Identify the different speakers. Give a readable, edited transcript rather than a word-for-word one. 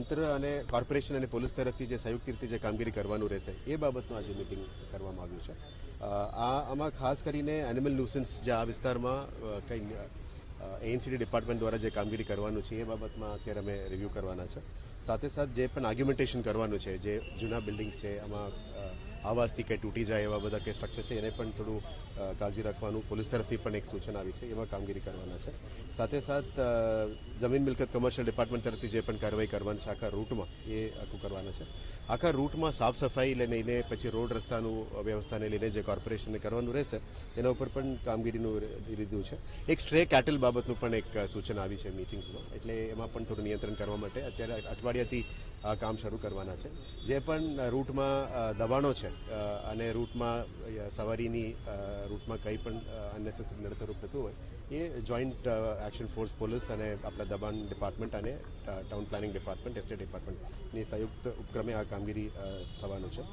Speaker 1: તંત્ર અને કોર્પોરેશન અને પોલીસ તરફથી જે સંયુક્ત રીતે જે કામગીરી કરવાનું રહેશે એ બાબતનું આજે મિટિંગ કરવામાં આવ્યું છે. આમાં ખાસ કરીને એનિમલ ન્યુસન્સ જે આ વિસ્તારમાં કંઈ એનસીડી ડિપાર્ટમેન્ટ દ્વારા જે કામગીરી કરવાનું છે એ બાબતમાં અત્યારે અમે રિવ્યૂ કરવાના છે. સાથે સાથે જે પણ આર્ગ્યુમેન્ટેશન કરવાનું છે, જે જૂના બિલ્ડિંગ્સ છે આમાં આવાસથી કંઈ તૂટી જાય એવા બધા કંઈ સ્ટ્રક્ચર છે એને પણ થોડું કાળજી રાખવાનું પોલીસ તરફથી પણ એક સૂચન આવી છે, એમાં કામગીરી કરવાના છે. સાથે સાથ જમીન મિલકત કમર્શિયલ ડિપાર્ટમેન્ટ તરફથી જે પણ કાર્યવાહી કરવાની છે આખા રૂટમાં એ આખું કરવાના છે. આખા રૂટમાં સાફ સફાઈ લઈને પછી રોડ રસ્તાનું વ્યવસ્થાને લઈને જે કોર્પોરેશનને કરવાનું રહેશે એના ઉપર પણ કામગીરીનું લીધું છે. એક સ્ટ્રે કેટલ બાબતનું પણ એક સૂચન આવી છે મિટિંગ્સમાં, એટલે એમાં પણ થોડું નિયંત્રણ કરવા માટે અત્યારે અઠવાડિયાથી આ કામ શરૂ કરવાના છે. જે પણ રૂટમાં દબાણો છે અને રૂટમાં સવારીની રૂટમાં કંઈ પણ અનનેસેસરી નડતરૂપ થતું હોય એ જોઈન્ટ એક્શન ફોર્સ પોલીસ અને આપણા દબાણ ડિપાર્ટમેન્ટ અને ટાઉન પ્લાનિંગ ડિપાર્ટમેન્ટ એસ્ટેટ ડિપાર્ટમેન્ટની સંયુક્ત ઉપક્રમે આ કામગીરી થવાનું છે.